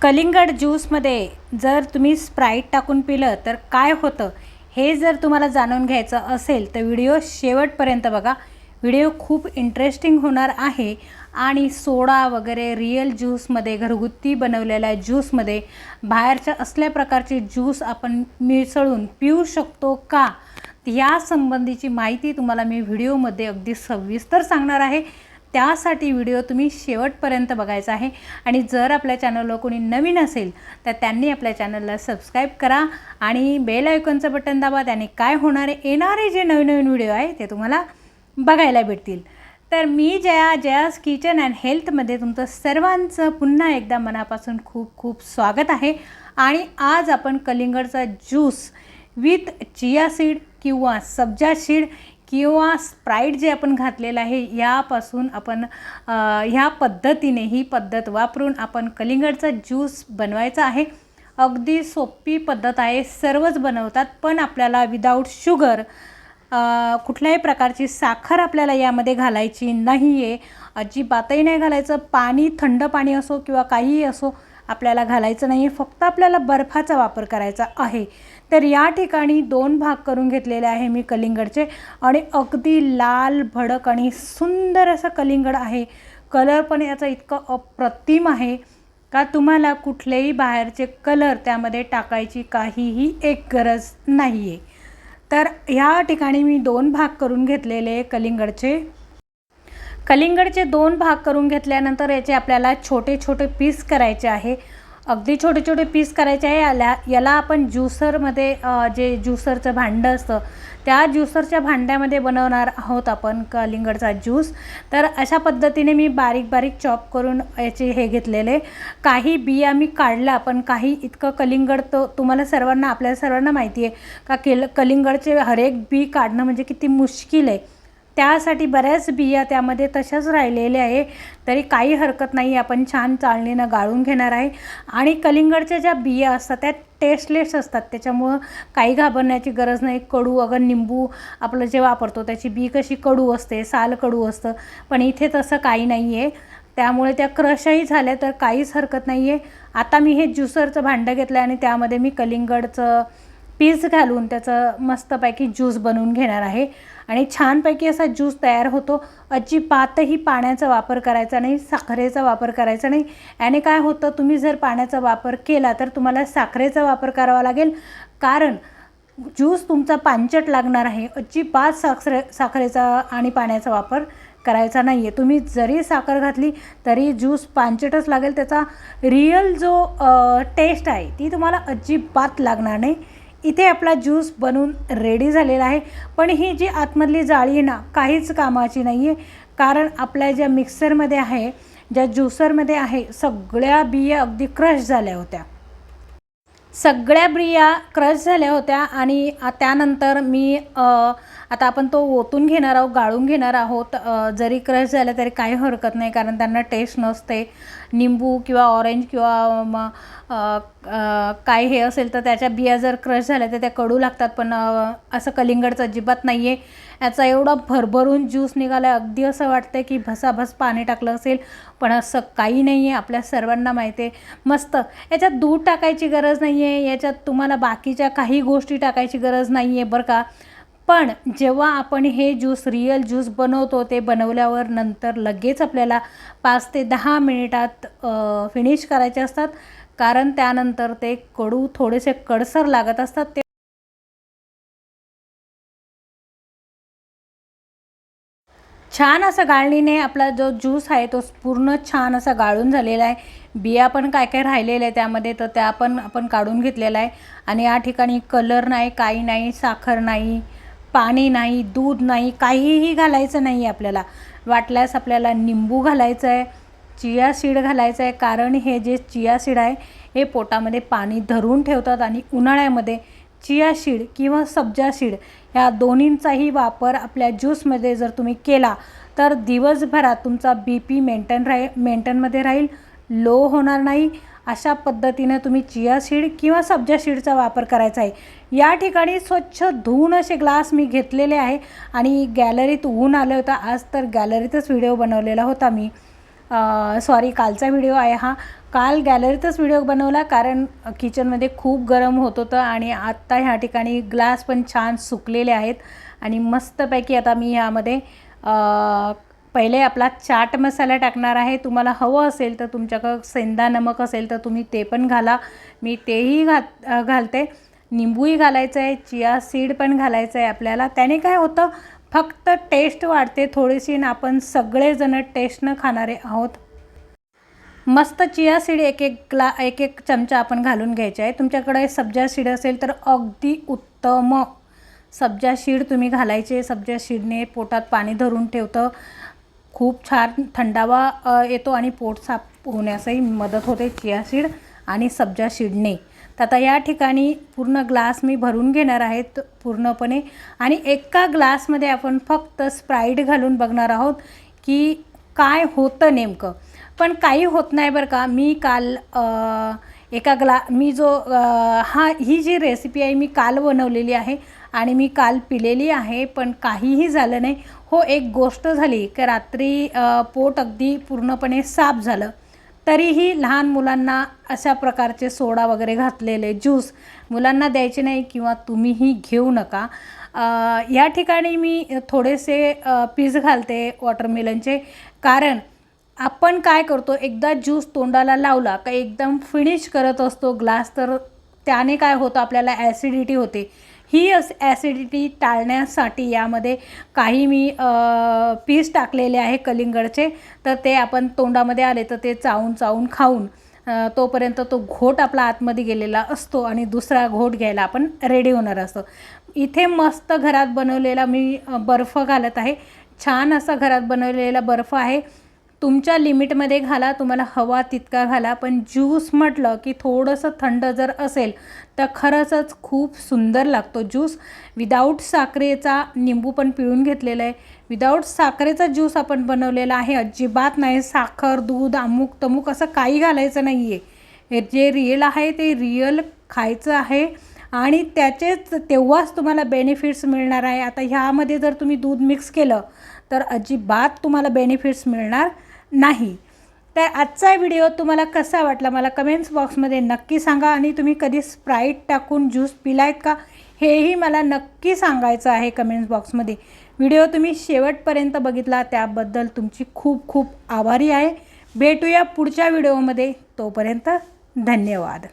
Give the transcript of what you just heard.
कलिंगड ज्यूसमध्ये जर तुम्ही स्प्राईट टाकून पिलं तर काय होतं हे जर तुम्हाला जाणून घ्यायचं असेल तर व्हिडिओ शेवटपर्यंत बघा. व्हिडिओ खूप इंटरेस्टिंग होणार आहे आणि सोडा वगैरे रिअल ज्यूसमध्ये, घरगुती बनवलेल्या ज्यूसमध्ये बाहेरच्या असल्या प्रकारचे ज्यूस आपण मिसळून पिऊ शकतो का, या संबंधीची माहिती तुम्हाला मी व्हिडिओमध्ये अगदी सविस्तर सांगणार आहे. त्यासाठी व्हिडिओ तुम्ही शेवटपर्यंत बघायचा आहे. आणि जर आपल्या चॅनलवर कोणी नवीन असेल तर त्यांनी आपल्या चॅनलला सबस्क्राईब करा आणि बेल आयकॉनचं बटन दाबा. त्याने काय होणार आहे, येणारे जे नवीन नवीन व्हिडिओ आहे ते तुम्हाला बघायला भेटतील. तर मी जयाज किचन अँड हेल्थमध्ये तुमचं सर्वांचं पुन्हा एकदा मनापासून खूप खूप स्वागत आहे. आणि आज आपण कलिंगडचा ज्यूस विथ चिया सीड किंवा सब्जा सीड किंवा स्प्राईट जे आपण घातलेलं आहे यापासून आपण ह्या पद्धतीने, ही पद्धत वापरून आपण कलिंगडचा ज्यूस बनवायचा आहे. अगदी सोपी पद्धत आहे, सर्वच बनवतात, पण आपल्याला विदाऊट शुगर, कुठल्याही प्रकारची साखर आपल्याला यामध्ये घालायची नाही आहे. अजिबातही नाही घालायचं. पाणी, थंड पाणी असो किंवा काहीही असो, आपल्याला घालायचं नाही आहे. फक्त आपल्याला बर्फाचा वापर करायचा आहे. तर या ठिकाणी 2 भाग करून घेतलेले आहे मी कलिंगडचे आणि अगदी लाल भडक आणि सुंदर असं कलिंगड आहे. कलर पण याचा इतका अप्रतिम आहे का तुम्हाला कुठलेही बाहेरचे कलर त्यामध्ये टाकायची काहीही एक गरज नाही आहे. तर ह्या ठिकाणी मी 2 भाग करून घेतलेले कलिंगडचे 2 भाग करून घेतल्यानंतर याचे आपल्याला छोटे छोटे पीस करायचे आहे. अगदी छोटे छोटे पीस करायचे आहे. याला आपण ज्युसरमध्ये, जे ज्युसरचं भांडं असतं त्या ज्युसरच्या भांड्यामध्ये बनवणार आहोत आपण कलिंगडचा ज्यूस. तर अशा पद्धतीने मी बारीक बारीक चॉप करून याचे हे घेतलेले. काही बिया मी काढला, पण काही इतकं कलिंगड तो तुम्हाला सर्वांना, आपल्याला सर्वांना माहिती आहे का कलिंगडचे हरेक बी काढणं म्हणजे किती मुश्किल आहे. त्यासाठी बऱ्याच बिया त्यामध्ये तशाच राहिलेल्या आहे. तरी काही हरकत नाही, आपण छान चाळणीनं गाळून घेणार आहे. आणि कलिंगडच्या ज्या बिया असतात त्या टेस्टलेस असतात, त्याच्यामुळं काही घाबरण्याची गरज नाही. कडू, अगर निंबू आपलं जे वापरतो त्याची बी कशी कडू असते, साल कडू असतं, पण इथे तसं काही नाही आहे. त्यामुळे त्या क्रशही झाल्या तर काहीच हरकत नाही आहे. आता मी हे ज्युसरचं भांडं घेतलं आणि त्यामध्ये मी कलिंगडचं पीस घालून त्याचं मस्तपैकी ज्यूस बनवून घेणार आहे. आणि छानपैकी असा ज्यूस तयार होतो. अजिबातही पाण्याचा वापर करायचा नाही, साखरेचा वापर करायचा नाही. याने काय होतं, तुम्ही जर पाण्याचा वापर केला तर तुम्हाला साखरेचा वापर करावा लागेल, कारण ज्यूस तुमचा पांचट लागणार आहे. अजिबात साखरेचा आणि पाण्याचा वापर करायचा नाही आहे. तुम्ही जरी साखर घातली तरी ज्यूस पांचटच लागेल. त्याचा रिअल जो टेस्ट आहे ती तुम्हाला अजिबात लागणार नाही. इथे आपला ज्यूस बनवून रेडी झालेला आहे. पण ही जी आतमधली जाळी आहे ना, काहीच कामाची नाही आहे, कारण आपल्या ज्या मिक्सरमध्ये आहे, ज्या ज्युसरमध्ये आहे, सगळ्या बिया अगदी क्रश झाल्या होत्या. आणि त्यानंतर मी आता आपण तो ओतून घेणार आहोत, गाळून घेणार आहोत. जरी क्रश झालं तरी काही हरकत नाही, कारण त्यांना टेस्ट नसते. निंबू किंवा ऑरेंज किंवा काय हे असेल तर त्याच्या बिया जर क्रश झाल्या तर त्या कडू लागतात, पण असं कलिंगडचं अजिबात नाही आहे. याचा एवढा भरभरून ज्यूस निघाला आहे, अगदी असं वाटतं की भसाभस पाणी टाकलं असेल, पण असं काही नाही आहे. आपल्या सर्वांना माहिती आहे. मस्त याच्यात दूध टाकायची गरज नाही आहे, याच्यात तुम्हाला बाकीच्या काही गोष्टी टाकायची गरज नाही आहे बरं का. पण जेव्हा आपण हे ज्यूस, रिअल ज्यूस बनवतो, ते बनवल्यावर नंतर लगेच आपल्याला 5 ते 10 मिनिटात फिनिश करायचे असतात, कारण त्यानंतर ते कडू, थोडेसे कडसर लागत असतात. ते छान असं गाळणीने आपला जो ज्यूस आहे तो पूर्ण छान असा गाळून झालेला आहे. बिया पण काय काय राहिलेल्या आहे त्यामध्ये, तर त्या पण आपण काढून घेतलेला आहे. आणि या ठिकाणी कलर नाही, काही नाही, साखर नाही, पाणी नाही, दूध नाही, काहीही घालायचं नाही आहे आपल्याला. वाटल्यास आपल्याला निंबू घालायचं आहे, चिया सीड घालायचं आहे, कारण हे जे चिया सीड आहे हे पोटामध्ये पाणी धरून ठेवतात. आणि उन्हाळ्यामध्ये चिया सीड किंवा सब्जा सीड ह्या दोन्हींचाही वापर आपल्या ज्यूसमध्ये जर तुम्ही केला तर दिवसभरात तुमचा BP मेंटेनमध्ये राहील, लो होणार नाही. अशा पद्धतीने तुम्ही चिया सीड किंवा सब्जा सीडचा वापर करायचा आहे. या ठिकाणी स्वच्छ धुवून असे ग्लास मी घेतलेले आहे. आणि गॅलरीत ऊन आलं होतं आज, तर गॅलरीतच व्हिडिओ बनवलेला होता मी. सॉरी, कालचा व्हिडिओ आहे हा. काल गॅलरीतच व्हिडिओ बनवला कारण किचनमध्ये खूप गरम होत होतं आणि आत्ता ह्या ठिकाणी ग्लास पण छान सुकलेले आहेत आणि मस्तपैकी आता मी ह्यामध्ये पहिले आपला चाट मसाला टाकणार आहे। तुम्हाला हवं असेल तर तुमच्याकडं सेंधा नमक असेल तर तुम्ही ते पण घाला, मी तेही घालते। निंबूही घालायचं आहे, चिया सीड पण घालायचं आहे आपल्याला। त्याने काय होतं, फक्त टेस्ट वाढते थोडीशी आणि आपण सगळेजण टेस्टनं खाणारे आहोत। मस्त चिया सीड एक एक चमचा आपण घालून घ्यायचे आहे। तुमच्याकडे सब्जा सीड असेल तर अगदी उत्तम, सब्जा सीड तुम्ही घालायचे। सब्जा सीडने पोटात पाणी धरून ठेवतं, खूप छान थंडावा येतो आणि पोट साफ होण्यासही मदत होते चिया सीड आणि सब्जा सीडने। तर आता या ठिकाणी पूर्ण ग्लास मी भरून घेणार आहे पूर्णपणे आणि एका ग्लासमध्ये आपण फक्त स्प्राईट घालून बघणार आहोत की काय होतं नेमकं। पण काही होत नाही बरं का। मी काल ही जी रेसिपी आहे मी काल बनवलेली आहे आणि मी काल पिलेली आहे, पण काहीही झालं नाही। हो, एक गोष्ट झाली की रात्री पोट अगदी पूर्णपणे साफ झालं, तरीही लहान मुलांना अशा प्रकारचे सोडा वगैरे घातलेले ज्यूस मुलांना द्यायचे नाही किंवा तुम्हीही घेऊ नका। या ठिकाणी मी थोडेसे पीस घालते वॉटरमेलनचे, कारण आपण काय करतो, एकदा ज्यूस तोंडाला लावला का एकदम फिनिश करत असतो ग्लास, तर त्याने काय होतं, आपल्याला ॲसिडिटी होते। ही ॲसिडिटी टाळण्यासाठी यामध्ये काही मी पीस टाकलेले आहे कलिंगडचे, तर ते आपण तोंडामध्ये आले तर ते चावून चावून खाऊन तोपर्यंत तो घोट आपला आतमध्ये गेलेला असतो आणि दुसरा घोट घ्यायला आपण रेडी होणार असतो। इथे मस्त घरात बनवलेला मी बर्फ घालत आहे, छान असा घरात बनवलेला बर्फ आहे। तुमच्या लिमिटमध्ये घाला, तुम्हाला हवा तितका घाला, पण ज्यूस म्हटलं की थोडंसं थंड जर असेल तर खरंच खूप सुंदर लागतो ज्यूस। विदाऊट साखरेचा निंबू पण पिळून घेतलेला आहे, विदाऊट साखरेचा ज्यूस आपण बनवलेला आहे। अजिबात नाही साखर, दूध, अमुक तमुक असं काही घालायचं नाही आहे। जे रिअल आहे ते रिअल खायचं आहे आणि त्याचेच तेव्हाच तुम्हाला बेनिफिट्स मिळणार आहे। आता ह्यामध्ये जर तुम्ही दूध मिक्स केलं तर अजिबात तुम्हाला बेनिफिट्स मिळणार नाही। तर आजचा व्हिडिओ तुम्हाला कसा वाटला मला कमेंट्स बॉक्समध्ये नक्की सांगा आणि तुम्ही कधी स्प्राईट टाकून ज्यूस पिलायत का हेही मला नक्की सांगायचं आहे कमेंट्स बॉक्समध्ये। व्हिडिओ तुम्ही शेवटपर्यंत बघितला त्याबद्दल तुमची खूप खूप आभारी आहे। भेटूया पुढच्या व्हिडिओमध्ये, तोपर्यंत धन्यवाद।